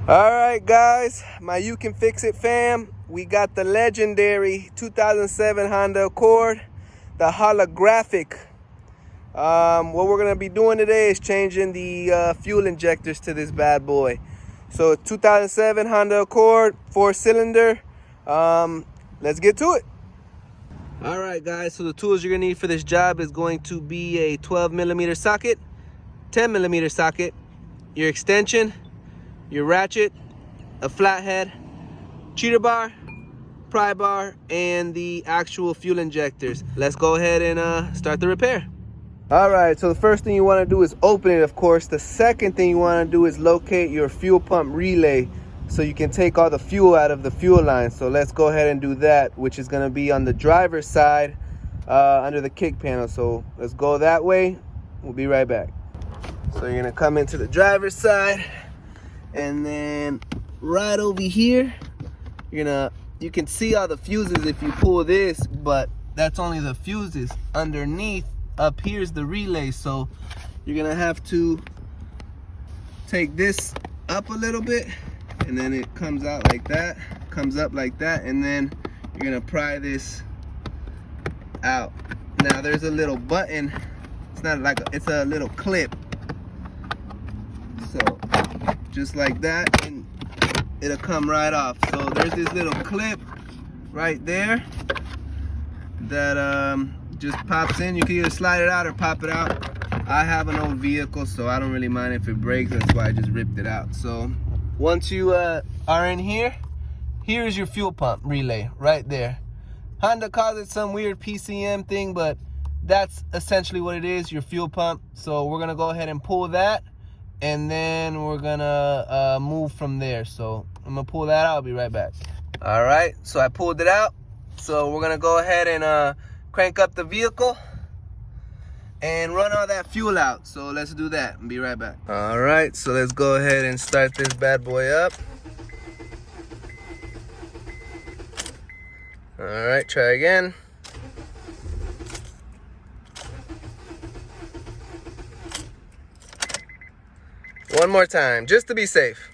All right, guys, my You Can Fix It fam, we got the legendary 2007 Honda Accord, the holographic. What we're gonna be doing today is changing the fuel injectors to this bad boy. So 2007 Honda Accord, 4-cylinder. Let's get to it. All right, guys, so the tools you're gonna need for this job is going to be a 12mm socket, 10mm socket, your extension, your ratchet, a flathead, cheater bar, pry bar, and the actual fuel injectors. Let's go ahead and start the repair. All right, so the first thing you want to do is open it, of course. The second thing you want to do is locate your fuel pump relay so you can take all the fuel out of the fuel line. So let's go ahead and do that, which is going to be on the driver's side under the kick panel. So let's go that way. We'll be right back. So you're going to come into the driver's side. And then right over here, you can see all the fuses if you pull this, but that's only the fuses. Underneath, up here's the relay. So you're gonna have to take this up a little bit, and then it comes out like that, comes up like that, and then you're gonna pry this out. Now there's a little button. It's not like it's a little clip. So just like that, and it'll come right off. So there's this little clip right there that just pops in. You can either slide it out or pop it out. I have an old vehicle, so I don't really mind if it breaks. That's why I just ripped it out. So once you are in here, here's your fuel pump relay right there. Honda calls it some weird PCM thing, but that's essentially what it is, your fuel pump. So we're gonna go ahead and pull that, and then we're gonna move from there. So I'm gonna pull that out. I'll be right back. All right, so I pulled it out. So we're gonna go ahead and crank up the vehicle and run all that fuel out. So let's do that and be right back. All right, so let's go ahead and start this bad boy up. All right, try again. One more time, just to be safe.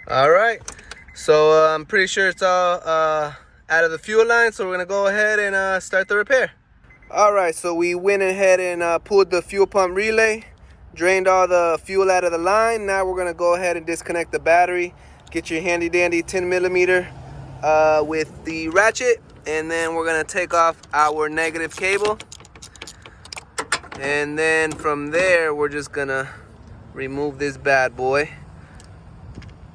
All right, so I'm pretty sure it's all out of the fuel line, so we're gonna go ahead and start the repair. All right, so we went ahead and pulled the fuel pump relay, drained all the fuel out of the line. Now we're gonna go ahead and disconnect the battery, get your handy dandy 10mm with the ratchet, and then we're gonna take off our negative cable, and then from there we're just gonna remove this bad boy,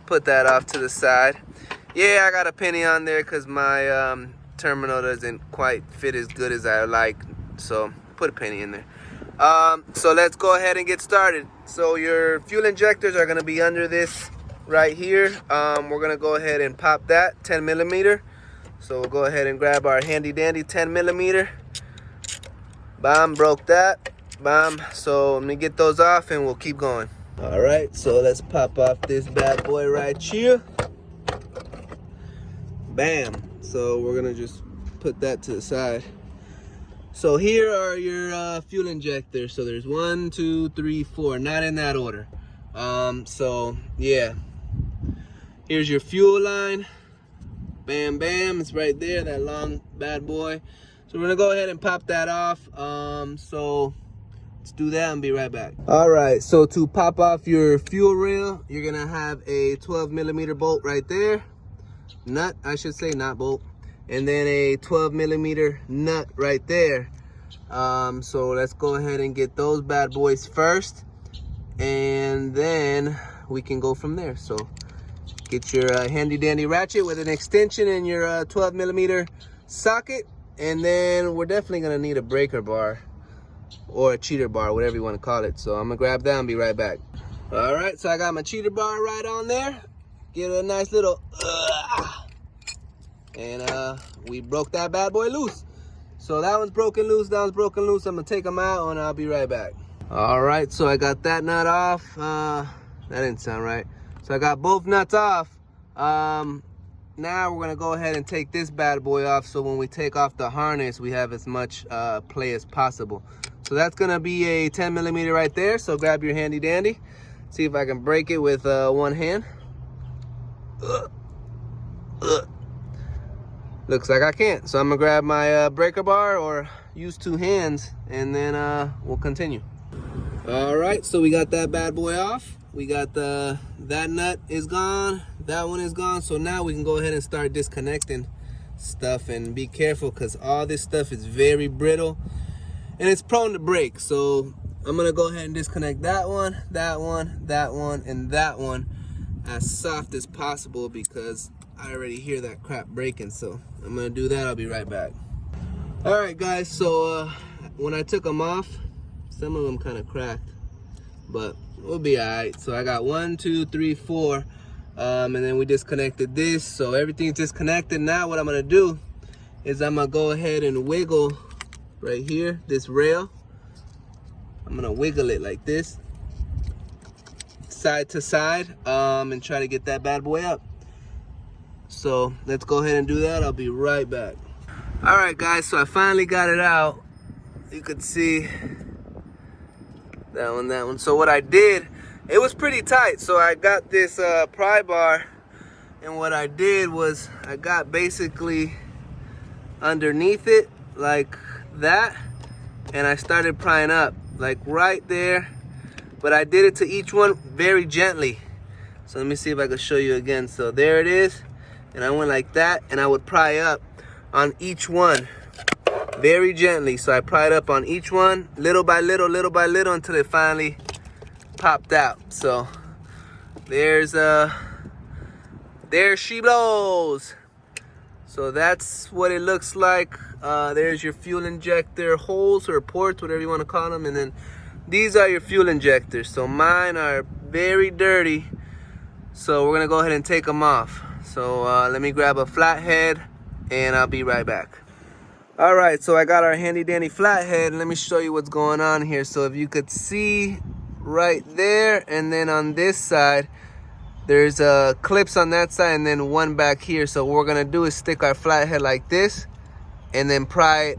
put that off to the side. Yeah, I got a penny on there because my terminal doesn't quite fit as good as I like, so put a penny in there. So let's go ahead and get started. So your fuel injectors are gonna be under this right here. We're gonna go ahead and pop that 10mm. So we'll go ahead and grab our handy dandy 10mm. Bam, broke that. Bam. So let me get those off and we'll keep going. All right, so let's pop off this bad boy right here. Bam. So we're gonna just put that to the side. So here are your fuel injectors. So there's 1, 2, 3, 4, not in that order. So yeah, here's your fuel line. Bam, bam, it's right there, that long bad boy. So we're gonna go ahead and pop that off. So let's do that and be right back. All right, so to pop off your fuel rail, you're gonna have a 12mm bolt right there. Nut, I should say, not bolt. And then a 12mm nut right there. So let's go ahead and get those bad boys first, and then we can go from there. So get your handy dandy ratchet with an extension and your 12mm socket, and then we're definitely gonna need a breaker bar or a cheater bar, whatever you want to call it. So I'm gonna grab that and be right back. All right, so I got my cheater bar right on there. Get a nice little and we broke that bad boy loose. So that one's broken loose, that one's broken loose. I'm gonna take them out and I'll be right back. All right, so I got that nut off. That didn't sound right. So I got both nuts off. Now we're gonna go ahead and take this bad boy off, so when we take off the harness, we have as much play as possible. So that's gonna be a 10 millimeter right there. So grab your handy dandy. See if I can break it with one hand. Looks like I can't. So I'm gonna grab my breaker bar or use two hands, and then we'll continue. All right, so we got that bad boy off. We got that nut is gone, that one is gone. So now we can go ahead and start disconnecting stuff, and be careful because all this stuff is very brittle and it's prone to break. So I'm gonna go ahead and disconnect that one, that one, that one, and that one as soft as possible because I already hear that crap breaking. So I'm gonna do that. I'll be right back. All right, guys. So when I took them off, some of them kind of cracked, but we'll be all right. So I got 1, 2, 3, 4, and then we disconnected this. So everything's disconnected. Now what I'm gonna do is I'm gonna go ahead and wiggle right here, this rail. I'm gonna wiggle it like this, side to side, and try to get that bad boy up. So let's go ahead and do that. I'll be right back. All right, guys, so I finally got it out. You could see that one. So what I did, it was pretty tight. So I got this pry bar, and what I did was I got basically underneath it like that, and I started prying up like right there. But I did it to each one very gently. So let me see if I can show you again. So there it is, and I went like that, and I would pry up on each one very gently. So I pried up on each one little by little, until it finally popped out. So there she blows. So that's what it looks like. There's your fuel injector holes or ports, whatever you want to call them, and then these are your fuel injectors. So mine are very dirty, so we're gonna go ahead and take them off. So let me grab a flathead and I'll be right back. All right, so I got our handy dandy flathead. Let me show you what's going on here. So if you could see right there, and then on this side, there's clips on that side and then one back here. So what we're gonna do is stick our flathead like this and then pry it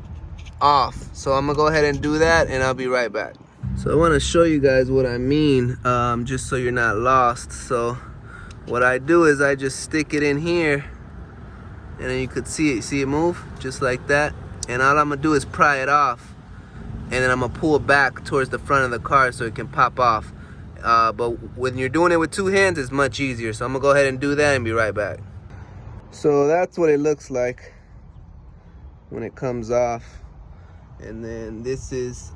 off. So I'm gonna go ahead and do that, and I'll be right back. So I wanna show you guys what I mean, just so you're not lost. So what I do is I just stick it in here, and then you could see it move just like that. And all I'm gonna do is pry it off, and then I'm gonna pull it back towards the front of the car so it can pop off. But when you're doing it with two hands, it's much easier. So I'm gonna go ahead and do that and be right back. So that's what it looks like when it comes off. And then this is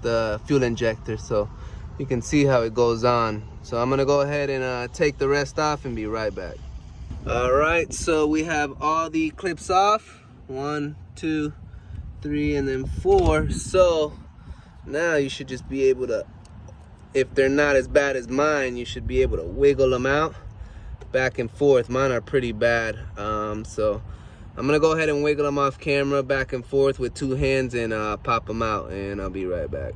the fuel injector, so you can see how it goes on. So I'm gonna go ahead and take the rest off and be right back. All right, so we have all the clips off. 1, 2, 3, and then 4. So now you should just be able to, if they're not as bad as mine, you should be able to wiggle them out back and forth. Mine are pretty bad. So I'm gonna go ahead and wiggle them off camera back and forth with two hands and pop them out, and I'll be right back.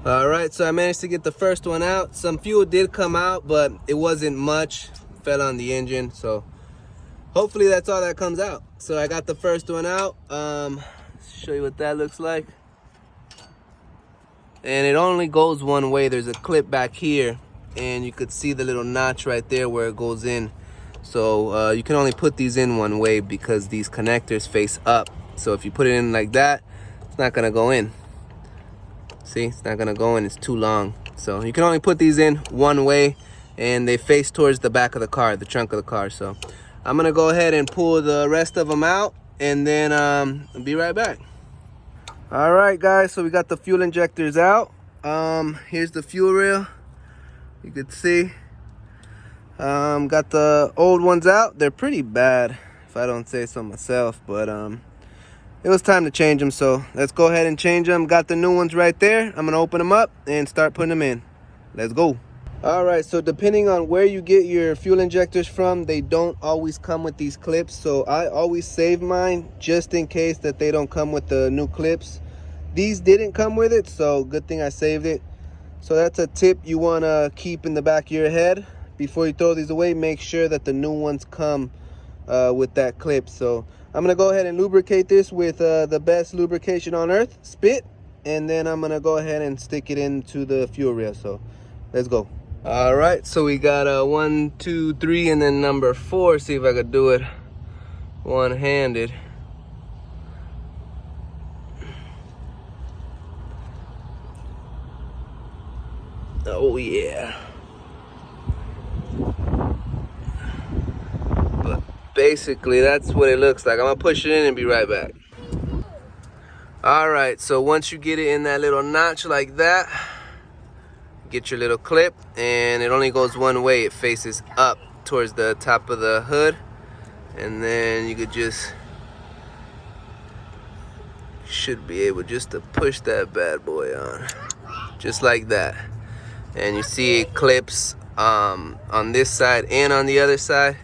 All right, so I managed to get the first one out. Some fuel did come out, but it wasn't much. Fell on the engine, so hopefully that's all that comes out. So I got the first one out. Show you what that looks like. And it only goes one way. There's a clip back here, and you could see the little notch right there where it goes in. So you can only put these in one way because these connectors face up. So if you put it in like that, it's not gonna go in. See, it's not gonna go in, it's too long. So you can only put these in one way, and they face towards the back of the car, the trunk of the car. So I'm gonna go ahead and pull the rest of them out, and then I'll be right back. All right, guys, so we got the fuel injectors out. Here's the fuel rail. You could see. Got the old ones out. They're pretty bad, if I don't say so myself, but it was time to change them, so let's go ahead and change them. Got the new ones right there. I'm gonna open them up and start putting them in. Let's go. All right, so depending on where you get your fuel injectors from, they don't always come with these clips. So I always save mine just in case that they don't come with the new clips. These didn't come with it, so good thing I saved it. So that's a tip you wanna keep in the back of your head. Before you throw these away, make sure that the new ones come with that clip. So I'm gonna go ahead and lubricate this with the best lubrication on earth, spit, and then I'm gonna go ahead and stick it into the fuel rail. So let's go. All right, so we got 1, 2, 3, and then number 4. See if I could do it one-handed. Oh yeah. But basically that's what it looks like. I'm gonna push it in and be right back. All right, so once you get it in that little notch like that, get your little clip, and it only goes one way. It faces up towards the top of the hood, and then you could just should be able just to push that bad boy on, just like that. And you see it clips on this side and on the other side,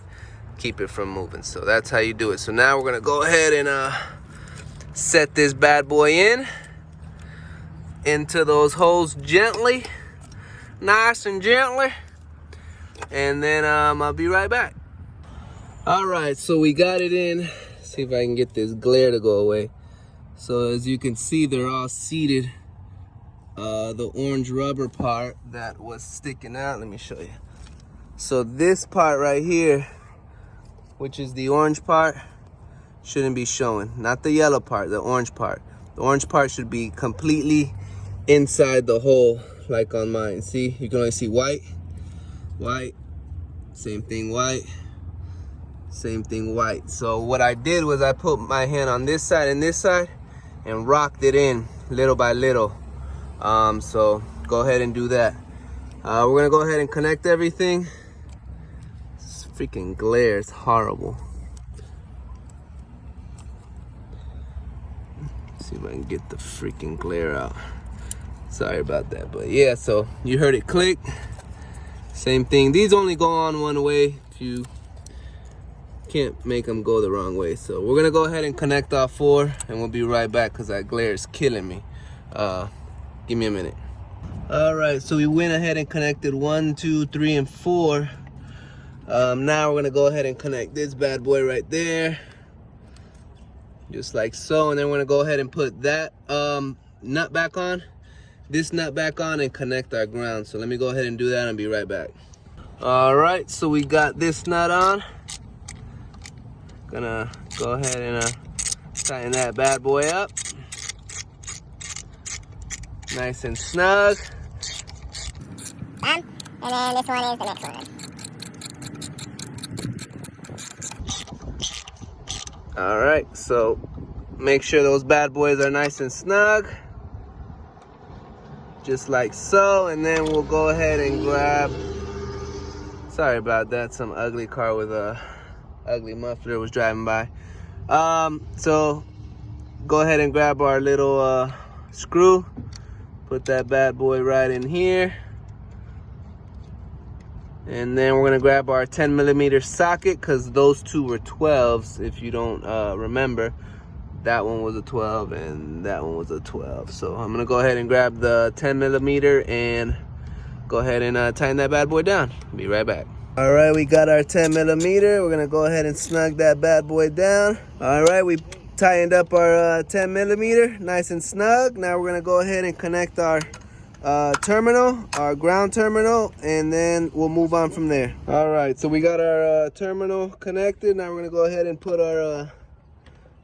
keep it from moving. So that's how you do it. So now we're gonna go ahead and set this bad boy into those holes gently, nice and gently, and then I'll be right back. All right, so we got it in. See if I can get this glare to go away. So as you can see, they're all seated. The orange rubber part that was sticking out, let me show you. So this part right here, which is the orange part, shouldn't be showing. Not the yellow part, the orange part. The orange part should be completely inside the hole, like on mine. See, you can only see white, white, same thing, white, same thing, white. So what I did was I put my hand on this side and this side and rocked it in little by little. So go ahead and do that. We're gonna go ahead and connect everything. This freaking glare is horrible. Let's see if I can get the freaking glare out. Sorry about that, but yeah, so you heard it click. Same thing. These only go on one way. If you can't make them go the wrong way. So we're gonna go ahead and connect all 4, and we'll be right back because that glare is killing me. Give me a minute. All right, so we went ahead and connected 1, 2, 3, and 4. Now we're gonna go ahead and connect this bad boy right there, just like so, and then we're gonna go ahead and put that nut back on, this nut back on, and connect our ground. So let me go ahead and do that and be right back. All right, so we got this nut on. Gonna go ahead and tighten that bad boy up. Nice and snug. And then this one is the next one. All right, so make sure those bad boys are nice and snug, just like so. And then we'll go ahead and grab, sorry about that, some ugly car with a ugly muffler was driving by. So go ahead and grab our little screw, put that bad boy right in here, and then we're gonna grab our 10mm socket, because those two were 12s. If you don't remember, that one was a 12 and that one was a 12. So I'm gonna go ahead and grab the 10mm and go ahead and tighten that bad boy down. Be right back. All right, we got our 10mm. We're gonna go ahead and snug that bad boy down. All right, we tightened up our 10mm, nice and snug. Now we're gonna go ahead and connect our terminal, our ground terminal, and then we'll move on from there. All right, so we got our terminal connected. Now we're gonna go ahead and put our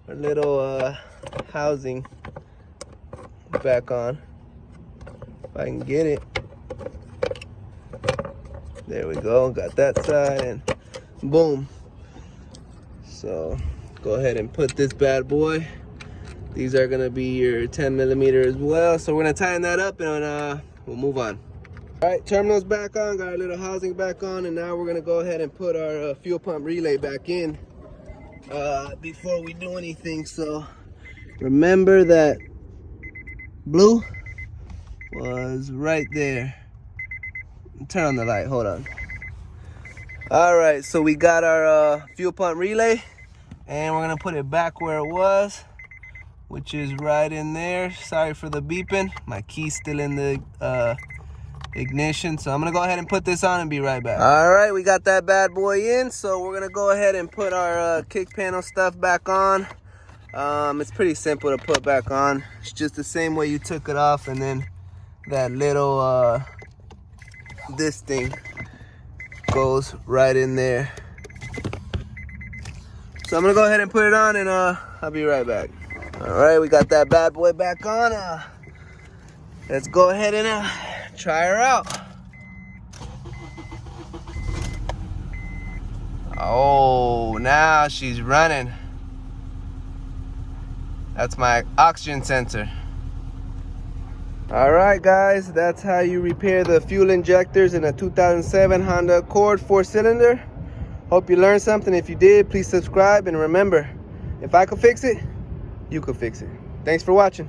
little housing back on, if I can get it. There we go, got that side, and boom. So go ahead and put this bad boy. These are gonna be your 10mm as well. So we're gonna tighten that up and we'll move on. All right, terminal's back on, got our little housing back on, and now we're gonna go ahead and put our fuel pump relay back in before we do anything. So remember that blue was right there. Turn on the light, hold on. All right, so we got our fuel pump relay, and we're gonna put it back where it was, which is right in there. Sorry for the beeping. My key's still in the ignition. So I'm gonna go ahead and put this on and be right back. All right, we got that bad boy in. So we're gonna go ahead and put our kick panel stuff back on. It's pretty simple to put back on. It's just the same way you took it off, and then that little this thing goes right in there. So I'm gonna go ahead and put it on, and I'll be right back. All right, we got that bad boy back on. Let's go ahead and try her out. Oh, now she's running. That's my oxygen sensor. All right, guys, that's how you repair the fuel injectors in a 2007 Honda Accord 4-cylinder. Hope you learned something. If you did, please subscribe, and remember, if I could fix it, you could fix it. Thanks for watching.